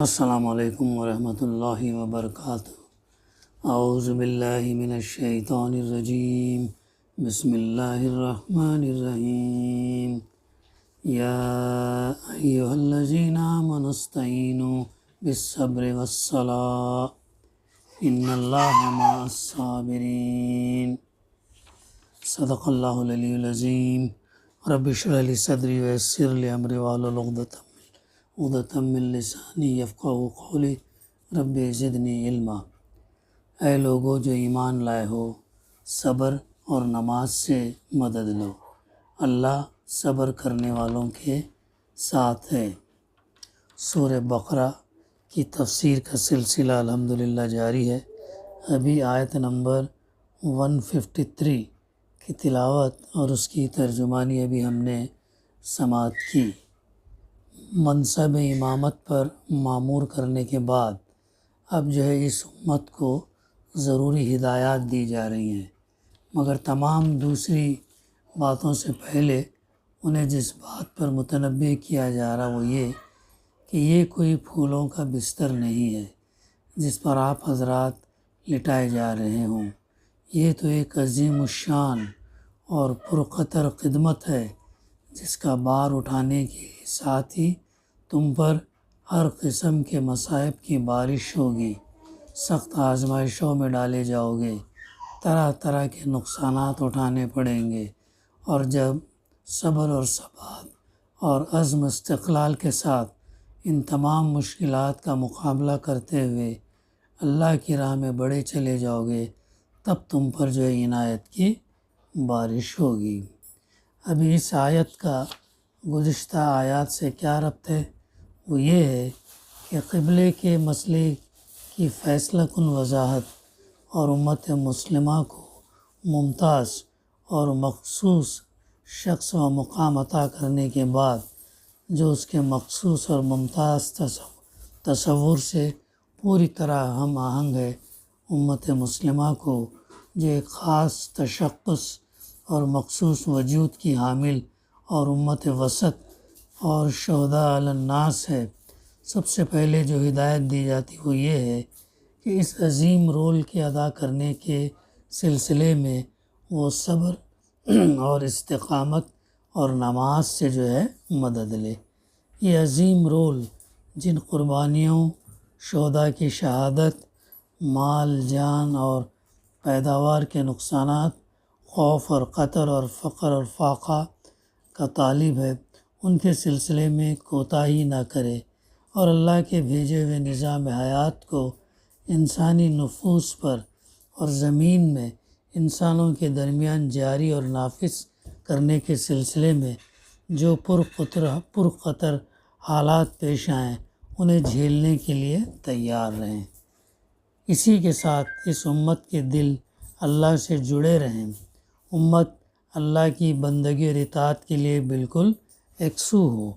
السلام علیکم ورحمۃ اللہ وبرکاتہ۔ اعوذ باللہ من الشیطان الرجیم، بسم اللہ الرحمن الرحیم۔ یا ایھا الذین آمنوا استعینوا بالصبر والصلاۃ ان اللہ مع الصابرین۔ صدق اللہ العلی العظیم۔ رب اشرح لی صدری ویسر لی امری واحلل عقدۃ من لسانی یفقہوا قولی رب زدنی علما۔ اے لوگو جو ایمان لائے ہو، صبر اور نماز سے مدد لو، اللہ صبر کرنے والوں کے ساتھ ہے۔ سورہ بقرہ کی تفسیر کا سلسلہ الحمدللہ جاری ہے۔ ابھی آیت نمبر 153 کی تلاوت اور اس کی ترجمانی ابھی ہم نے سماعت کی۔ منصب امامت پر مامور کرنے کے بعد اب جو ہے اس امت کو ضروری ہدایات دی جا رہی ہیں، مگر تمام دوسری باتوں سے پہلے انہیں جس بات پر متنبہ کیا جا رہا وہ یہ کہ یہ کوئی پھولوں کا بستر نہیں ہے جس پر آپ حضرات لٹائے جا رہے ہوں، یہ تو ایک عظیم الشان اور پرخطر خدمت ہے جس کا بار اٹھانے کے ساتھ ہی تم پر ہر قسم کے مصائب کی بارش ہوگی، سخت آزمائشوں میں ڈالے جاؤ گے، طرح طرح کے نقصانات اٹھانے پڑیں گے، اور جب صبر اور ثبات اور عزم استقلال کے ساتھ ان تمام مشکلات کا مقابلہ کرتے ہوئے اللہ کی راہ میں بڑھے چلے جاؤ گے، تب تم پر جو ہے عنایت کی بارش ہوگی۔ ابھی اس آیت کا گزشتہ آیات سے کیا ربط ہے؟ وہ یہ ہے کہ قبلے کے مسئلے کی فیصلہ کن وضاحت اور امت مسلمہ کو ممتاز اور مخصوص شخص و مقام عطا کرنے کے بعد جو اس کے مخصوص اور ممتاز تصور سے پوری طرح ہم آہنگ ہے، امت مسلمہ کو جو ایک خاص تشخص اور مخصوص وجود کی حامل اور امت وسط اور شہداء علی الناس ہے، سب سے پہلے جو ہدایت دی جاتی وہ یہ ہے کہ اس عظیم رول کے ادا کرنے کے سلسلے میں وہ صبر اور استقامت اور نماز سے جو ہے مدد لے۔ یہ عظیم رول جن قربانیوں، شہداء کی شہادت، مال جان اور پیداوار کے نقصانات، خوف اور قطر اور فقر اور فاقہ کا طالب ہے، ان کے سلسلے میں کوتاہی نہ کرے، اور اللہ کے بھیجے ہوئے نظام حیات کو انسانی نفوس پر اور زمین میں انسانوں کے درمیان جاری اور نافذ کرنے کے سلسلے میں جو پرخطر حالات پیش آئیں انہیں جھیلنے کے لیے تیار رہیں۔ اسی کے ساتھ اس امت کے دل اللہ سے جڑے رہیں، امت اللہ کی بندگی اور اطاعت کے لیے بالکل یکسو ہو،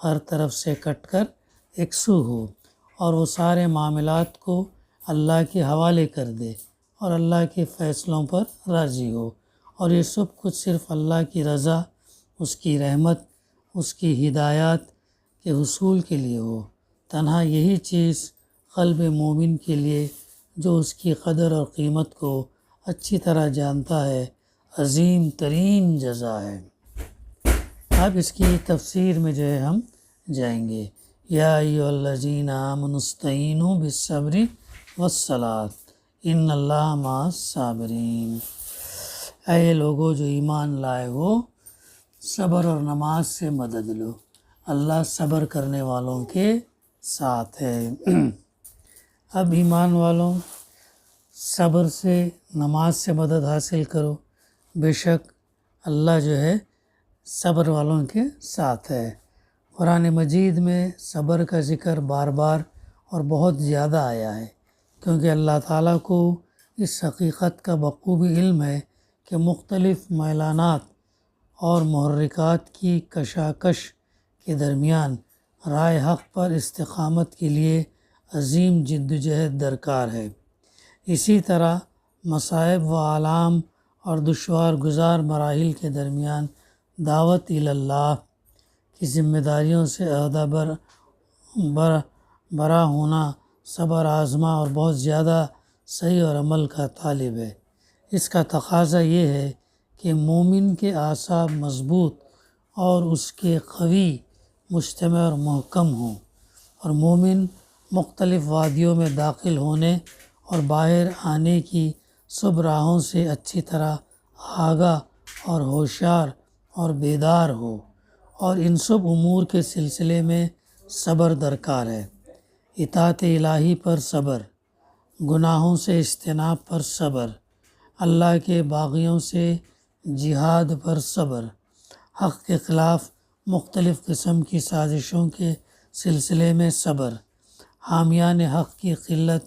ہر طرف سے کٹ کر یکسو ہو، اور وہ سارے معاملات کو اللہ کے حوالے کر دے اور اللہ کے فیصلوں پر راضی ہو، اور یہ سب کچھ صرف اللہ کی رضا، اس کی رحمت، اس کی ہدایات کے حصول کے لیے ہو۔ تنہا یہی چیز قلب مومن کے لیے جو اس کی قدر اور قیمت کو اچھی طرح جانتا ہے عظیم ترین جزا ہے۔ اب اس کی تفسیر میں جو ہے ہم جائیں گے۔ یا ایھا الذین آمنوا استعینوا بالصبر والصلاۃ ان اللہ مع الصابرین۔ اے لوگو جو ایمان لائے ہو، صبر اور نماز سے مدد لو، اللہ صبر کرنے والوں کے ساتھ ہے۔ اب ایمان والوں، صبر سے نماز سے مدد حاصل کرو، بے شک اللہ جو ہے صبر والوں کے ساتھ ہے۔ قرآن مجید میں صبر کا ذکر بار بار اور بہت زیادہ آیا ہے، کیونکہ اللہ تعالیٰ کو اس حقیقت کا بخوبی علم ہے کہ مختلف میلانات اور محرکات کی کشاکش کے درمیان راہ حق پر استقامت کے لیے عظیم جدوجہد درکار ہے۔ اسی طرح مصائب و آلام اور دشوار گزار مراحل کے درمیان دعوت الی اللہ کی ذمہ داریوں سے عہدہ بڑا ہونا صبر آزما اور بہت زیادہ صحیح اور عمل کا طالب ہے۔ اس کا تقاضا یہ ہے کہ مومن کے اعصاب مضبوط اور اس کے قوی مجتمع اور محکم ہوں، اور مومن مختلف وادیوں میں داخل ہونے اور باہر آنے کی سب راہوں سے اچھی طرح آگاہ اور ہوشیار اور بیدار ہو، اور ان سب امور کے سلسلے میں صبر درکار ہے۔ اطاعت الہی پر صبر، گناہوں سے اجتناب پر صبر، اللہ کے باغیوں سے جہاد پر صبر، حق کے خلاف مختلف قسم کی سازشوں کے سلسلے میں صبر، حامیان حق کی قلت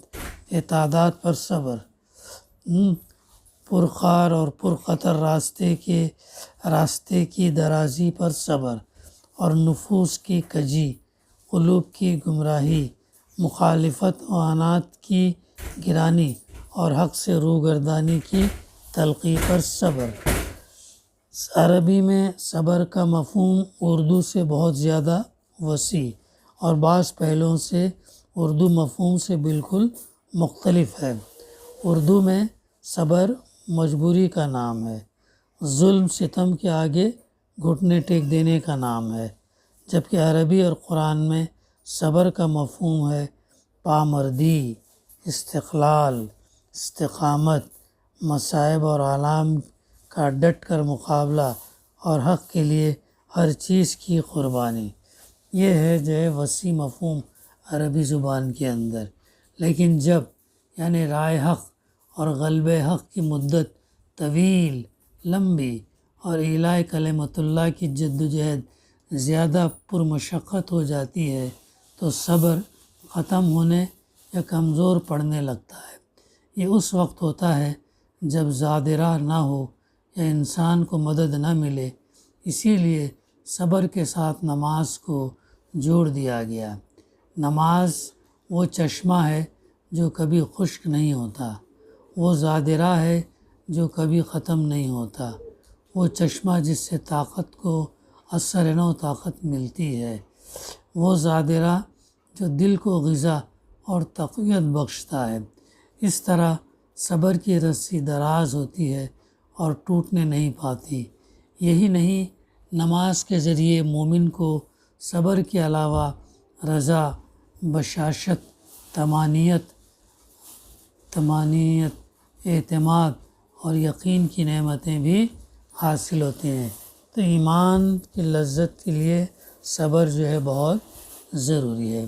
تعداد پر صبر، پرخار اور پرخطر راستے کی درازی پر صبر، اور نفوس کی کجی، قلوب کی گمراہی، مخالفت و عناد کی گرانی اور حق سے روگردانی کی تلقی پر صبر۔ عربی میں صبر کا مفہوم اردو سے بہت زیادہ وسیع اور بعض پہلوؤں سے اردو مفہوم سے بالکل مختلف ہے۔ اردو میں صبر مجبوری کا نام ہے، ظلم ستم کے آگے گھٹنے ٹیک دینے کا نام ہے، جبکہ عربی اور قرآن میں صبر کا مفہوم ہے پامردی، استقلال، استقامت، مصائب اور آلام کا ڈٹ کر مقابلہ اور حق کے لیے ہر چیز کی قربانی۔ یہ ہے جو ہے وسیع مفہوم عربی زبان کے اندر، لیکن جب یعنی رائے حق اور غلبہ حق کی مدت طویل، لمبی اور اعلاء کلمت اللہ کی جد و جہد زیادہ پرمشقت ہو جاتی ہے تو صبر ختم ہونے یا کمزور پڑنے لگتا ہے۔ یہ اس وقت ہوتا ہے جب زاد راہ نہ ہو یا انسان کو مدد نہ ملے، اسی لیے صبر کے ساتھ نماز کو جوڑ دیا گیا۔ نماز وہ چشمہ ہے جو کبھی خشک نہیں ہوتا، وہ زاد راہ ہے جو کبھی ختم نہیں ہوتا، وہ چشمہ جس سے طاقت کو اثر نو طاقت ملتی ہے، وہ زاد راہ جو دل کو غذا اور تقویت بخشتا ہے۔ اس طرح صبر کی رسی دراز ہوتی ہے اور ٹوٹنے نہیں پاتی۔ یہی نہیں، نماز کے ذریعے مومن کو صبر کے علاوہ رضا، بشاشت، طمانینت، اعتماد اور یقین کی نعمتیں بھی حاصل ہوتی ہیں۔ تو ایمان کی لذت کے لیے صبر جو ہے بہت ضروری ہے۔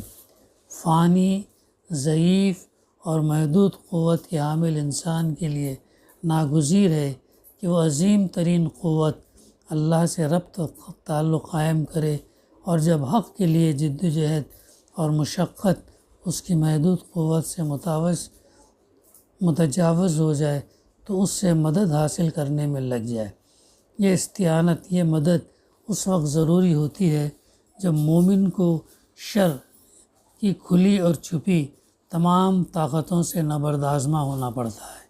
فانی، ضعیف اور محدود قوت کے حامل انسان کے لیے ناگزیر ہے کہ وہ عظیم ترین قوت اللہ سے ربط و تعلق قائم کرے، اور جب حق کے لیے جد و جہد اور مشقت اس کی محدود قوت سے متجاوز ہو جائے تو اس سے مدد حاصل کرنے میں لگ جائے۔ یہ استعانت، یہ مدد اس وقت ضروری ہوتی ہے جب مومن کو شر کی کھلی اور چھپی تمام طاقتوں سے نبرد آزما ہونا پڑتا ہے،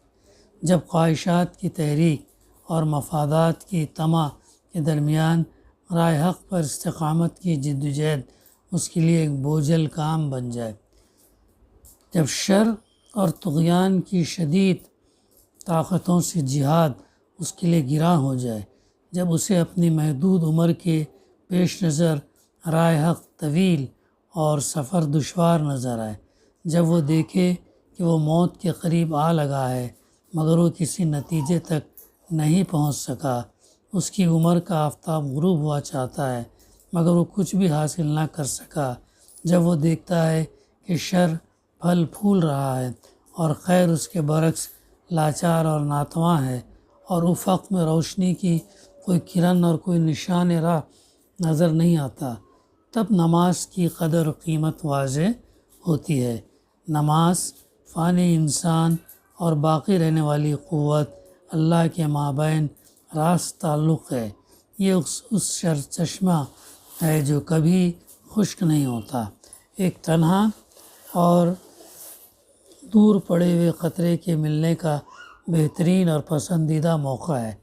جب خواہشات کی تحریک اور مفادات کی طمع کے درمیان رائے حق پر استقامت کی جد و جہد اس کے لیے ایک بوجھل کام بن جائے، جب شر اور طغیان کی شدید طاقتوں سے جہاد اس کے لیے گراں ہو جائے، جب اسے اپنی محدود عمر کے پیش نظر رائے حق طویل اور سفر دشوار نظر آئے، جب وہ دیکھے کہ وہ موت کے قریب آ لگا ہے مگر وہ کسی نتیجے تک نہیں پہنچ سکا، اس کی عمر کا آفتاب غروب ہوا چاہتا ہے مگر وہ کچھ بھی حاصل نہ کر سکا، جب وہ دیکھتا ہے کہ شر پھل پھول رہا ہے اور خیر اس کے برعکس لاچار اور ناتواں ہے، اور افق میں روشنی کی کوئی کرن اور کوئی نشان راہ نظر نہیں آتا، تب نماز کی قدر و قیمت واضح ہوتی ہے۔ نماز فانی انسان اور باقی رہنے والی قوت اللہ کے مابین راست تعلق ہے۔ یہ اس چشمہ ہے جو کبھی خشک نہیں ہوتا، ایک تنہا اور دور پڑے ہوئے قطرے کے ملنے کا بہترین اور پسندیدہ موقع ہے۔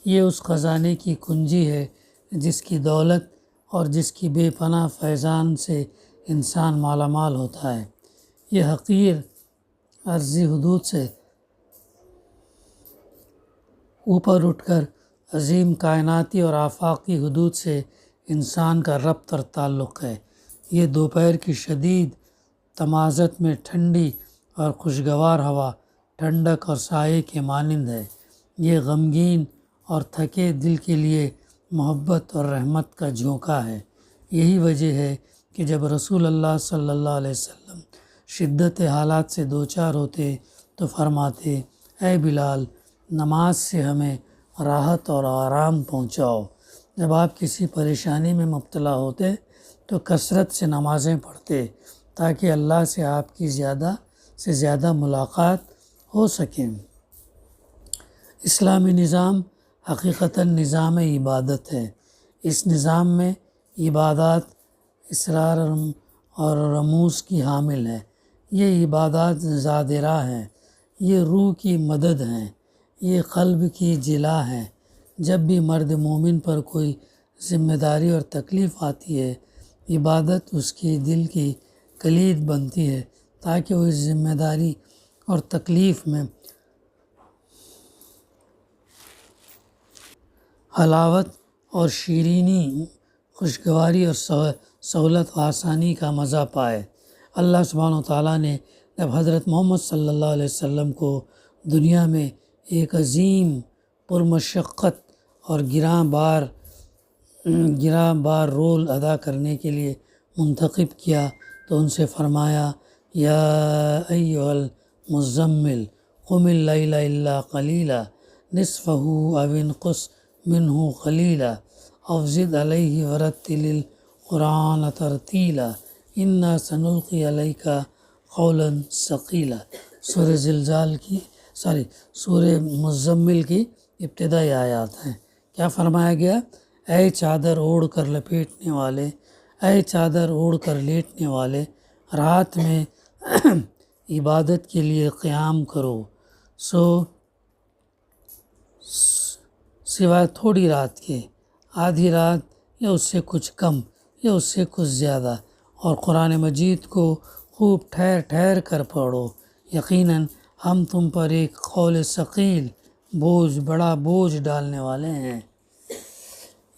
یہ اس خزانے کی کنجی ہے جس کی دولت اور جس کی بے پناہ فیضان سے انسان مالا مال ہوتا ہے۔ یہ حقیر عرضی حدود سے اوپر اٹھ کر عظیم کائناتی اور آفاقی حدود سے انسان کا ربط اور تعلق ہے۔ یہ دوپہر کی شدید تمازت میں ٹھنڈی اور خوشگوار ہوا ٹھنڈک اور سائے کے مانند ہے۔ یہ غمگین اور تھکے دل کے لیے محبت اور رحمت کا جھونکا ہے۔ یہی وجہ ہے کہ جب رسول اللہ صلی اللہ علیہ وسلم شدت حالات سے دوچار ہوتے تو فرماتے، اے بلال، نماز سے ہمیں راحت اور آرام پہنچاؤ۔ جب آپ کسی پریشانی میں مبتلا ہوتے تو کثرت سے نمازیں پڑھتے تاکہ اللہ سے آپ کی زیادہ سے زیادہ ملاقات ہو سکے۔ اسلامی نظام حقیقتاً نظام عبادت ہے۔ اس نظام میں عبادات اسرار اور رموز کی حامل ہے۔ یہ عبادات زاد راہ ہیں، یہ روح کی مدد ہیں، یہ قلب کی جلا ہیں۔ جب بھی مرد مومن پر کوئی ذمہ داری اور تکلیف آتی ہے، عبادت اس کی دل کی کلید بنتی ہے تاکہ وہ اس ذمہ داری اور تکلیف میں حلاوت اور شیرینی، خوشگواری اور سہولت و آسانی کا مزہ پائے۔ اللہ سبحانہ وتعالیٰ نے جب حضرت محمد صلی اللہ علیہ وسلم کو دنیا میں ایک عظیم پرمشقت اور گراں بار رول ادا کرنے کے لیے منتخب کیا تو ان سے فرمایا، یا ایھا المزمل قم اللیل الا قلیلا نصفہ او انقص منہ قلیلا او زد علیہ ورتل القرآن ترتیلا انا سنلقی علیک قولا ثقیلا۔ سورہ مزمل کی ابتدائی آیات ہیں۔ کیا فرمایا گیا؟ اے چادر اوڑھ کر لپیٹنے والے، اے چادر اوڑھ کر لیٹنے والے، رات میں عبادت کے لیے قیام کرو، سوائے تھوڑی رات کے، آدھی رات یا اس سے کچھ کم یا اس سے کچھ زیادہ، اور قرآن مجید کو خوب ٹھہر ٹھہر کر پڑھو۔ یقیناً ہم تم پر ایک قول ثقیل، بڑا بوجھ ڈالنے والے ہیں۔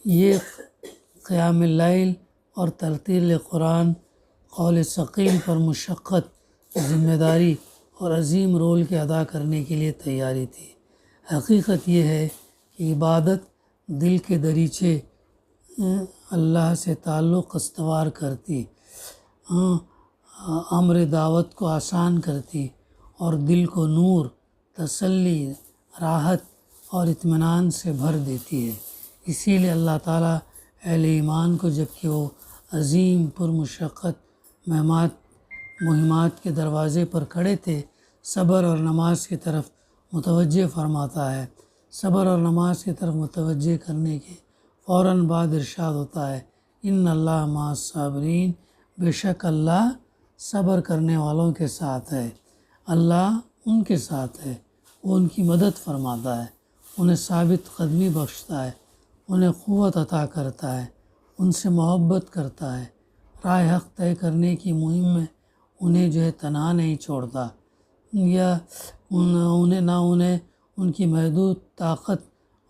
یہ قیام اللیل اور ترتیل قرآن قول ثقیل پر مشقت، ذمہ داری اور عظیم رول کے ادا کرنے کے لیے تیاری تھی۔ حقیقت یہ ہے کہ عبادت دل کے دریچے اللہ سے تعلق استوار کرتی، امر دعوت کو آسان کرتی اور دل کو نور، تسلی، راحت اور اطمینان سے بھر دیتی ہے۔ اسی لیے اللہ تعالیٰ اہل ایمان کو جبکہ وہ عظیم پرمشقت مہمات کے دروازے پر کھڑے تھے، صبر اور نماز کی طرف متوجہ فرماتا ہے۔ صبر اور نماز کی طرف متوجہ کرنے کے فوراً بعد ارشاد ہوتا ہے، ان اللہ مع الصابرین، بے شک اللہ صبر کرنے والوں کے ساتھ ہے۔ اللہ ان کے ساتھ ہے، وہ ان کی مدد فرماتا ہے، انہیں ثابت قدمی بخشتا ہے، انہیں قوت عطا کرتا ہے، ان سے محبت کرتا ہے، راہ حق طے کرنے کی مہم میں انہیں تنہا نہیں چھوڑتا، یا انہیں ان کی محدود طاقت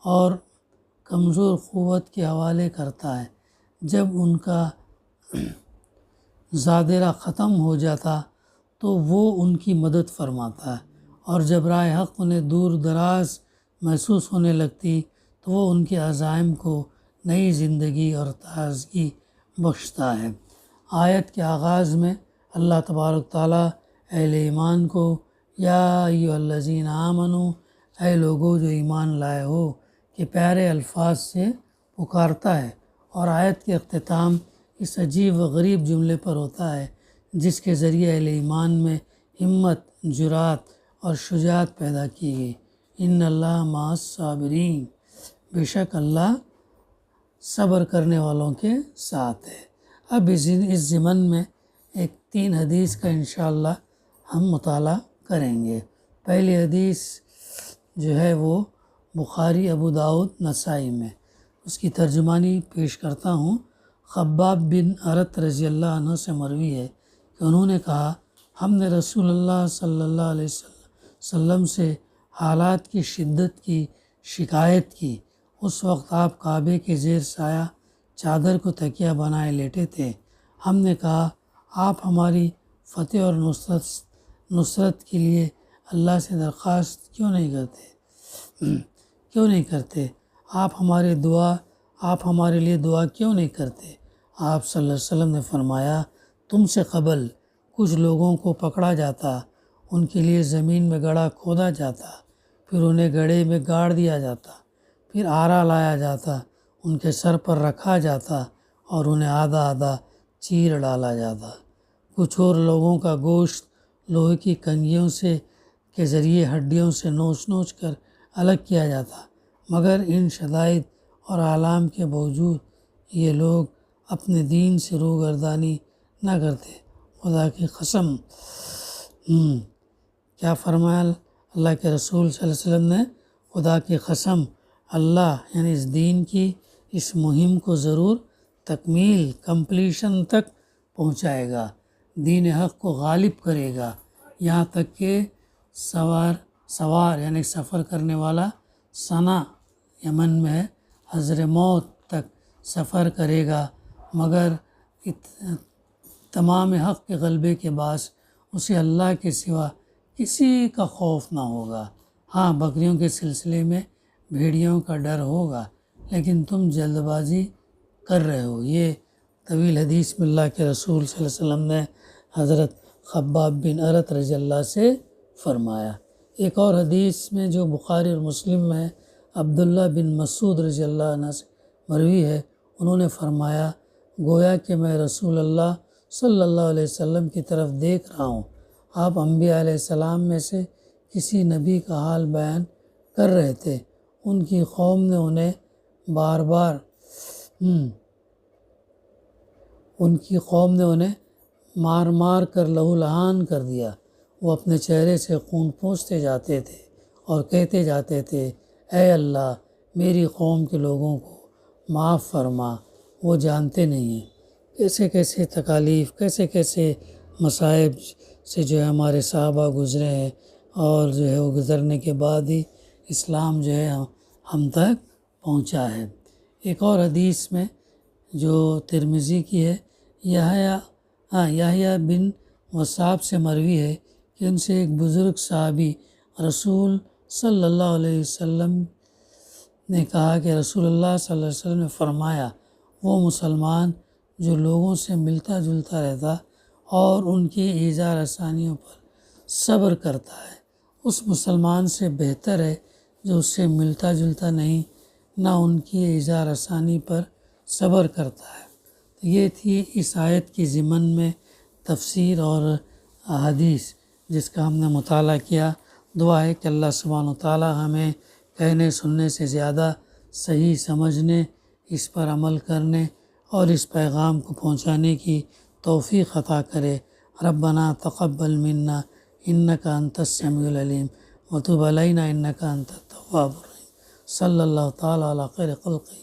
اور کمزور قوت کے حوالے کرتا ہے۔ جب ان کا زادرہ ختم ہو جاتا تو وہ ان کی مدد فرماتا ہے، اور جب راہ حق انہیں دور دراز محسوس ہونے لگتی تو وہ ان کے عزائم کو نئی زندگی اور تازگی بخشتا ہے۔ آیت کے آغاز میں اللہ تبارک تعالیٰ اہل ایمان کو یا ایھا الذین آمنوا، اے لوگو جو ایمان لائے ہو، کہ پیارے الفاظ سے پکارتا ہے، اور آیت کے اختتام اس عجیب و غریب جملے پر ہوتا ہے جس کے ذریعے اہل ایمان میں ہمت، جرأت اور شجاعت پیدا کی گئی۔ ان اللہ مع الصابرین، بے شک اللہ صبر کرنے والوں کے ساتھ ہے۔ اب اس ضمن میں 3 حدیث کا انشاءاللہ ہم مطالعہ کریں گے۔ پہلی حدیث جو ہے وہ بخاری، ابو داؤد، نسائی میں، اس کی ترجمانی پیش کرتا ہوں۔ خباب بن ارت رضی اللہ عنہ سے مروی ہے کہ انہوں نے کہا ہم نے رسول اللہ صلی اللہ علیہ وسلم سے حالات کی شدت کی شکایت کی۔ اس وقت آپ کعبے کے زیر سایہ چادر کو تکیہ بنائے لیٹے تھے۔ ہم نے کہا آپ ہماری فتح اور نصرت کے لیے اللہ سے درخواست کیوں نہیں کرتے؟ آپ ہمارے لیے دعا کیوں نہیں کرتے؟ آپ صلی اللہ علیہ وسلم نے فرمایا تم سے قبل کچھ لوگوں کو پکڑا جاتا، ان کے لیے زمین میں گڑھا کھودا جاتا، پھر انہیں گڑھے میں گاڑ دیا جاتا، پھر آرا لایا جاتا، ان کے سر پر رکھا جاتا اور انہیں آدھا آدھا چیر ڈالا جاتا۔ کچھ اور لوگوں کا گوشت لوہے کی کنگھیوں کے ذریعے ہڈیوں سے نوچ کر الگ کیا جاتا، مگر ان شدائد اور آلام کے باوجود یہ لوگ اپنے دین سے روگردانی نہ کرتے۔ خدا کی قسم، کیا فرمایا اللہ کے رسول صلی اللہ علیہ وسلم نے؟ خدا کی قسم اللہ یعنی اس دین کی اس مہم کو ضرور کمپلیشن تک پہنچائے گا، دین حق کو غالب کرے گا، یہاں تک کہ سوار یعنی سفر کرنے والا صنع یمن میں ہے، حضر موت تک سفر کرے گا، مگر تمام حق کے غلبے کے باعث اسے اللہ کے سوا کسی کا خوف نہ ہوگا۔ ہاں، بکریوں کے سلسلے میں بھیڑیوں کا ڈر ہوگا، لیکن تم جلد بازی کر رہے ہو۔ یہ طویل حدیث میں اللہ کے رسول صلی اللہ علیہ وسلم نے حضرت خباب بن ارت رضی اللہ سے فرمایا۔ ایک اور حدیث میں جو بخاری اور مسلم میں عبداللہ بن مسعود رضی اللہ عنہ سے مروی ہے، انہوں نے فرمایا گویا کہ میں رسول اللہ صلی اللہ علیہ وسلم کی طرف دیکھ رہا ہوں، آپ انبیاء علیہ السلام میں سے کسی نبی کا حال بیان کر رہے تھے۔ ان کی قوم نے انہیں مار کر لہو لہان کر دیا۔ وہ اپنے چہرے سے خون پوچھتے جاتے تھے اور کہتے جاتے تھے اے اللہ میری قوم کے لوگوں کو معاف فرما، وہ جانتے نہیں ہیں کیسے کیسے تکالیف، کیسے کیسے مصائب سے جو ہے ہمارے صحابہ گزرے ہیں، اور جو ہے وہ گزرنے کے بعد ہی اسلام جو ہے ہم تک پہنچا ہے۔ ایک اور حدیث میں جو ترمذی کی ہے، یحییٰ بن وصاب سے مروی ہے کہ ان سے ایک بزرگ صحابی رسول صلی اللہ علیہ وسلم نے کہا کہ رسول اللہ صلی اللہ علیہ وسلم نے فرمایا وہ مسلمان جو لوگوں سے ملتا جلتا رہتا اور ان کی ایذا رسانیوں پر صبر کرتا ہے، اس مسلمان سے بہتر ہے جو اس سے ملتا جلتا نہیں، نہ ان کی ایذا رسانی پر صبر کرتا ہے۔ یہ تھی اس آیت کی ضمن میں تفسیر اور حدیث جس کا ہم نے مطالعہ کیا۔ دعا ہے کہ اللہ سبحانہ وتعالی ہمیں کہنے سننے سے زیادہ صحیح سمجھنے، اس پر عمل کرنے اور اس پیغام کو پہنچانے کی توفیق عطا کرے۔ ربنا تقبل منا انک انت السمیع العلیم وتب علینا انک انت التواب الرحیم۔ صلی اللہ تعالیٰ علی خیر خلقہ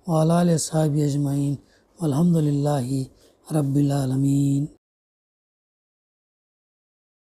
وعلی آلہ وصحبہ اجمعین والحمد للہ رب العالمین۔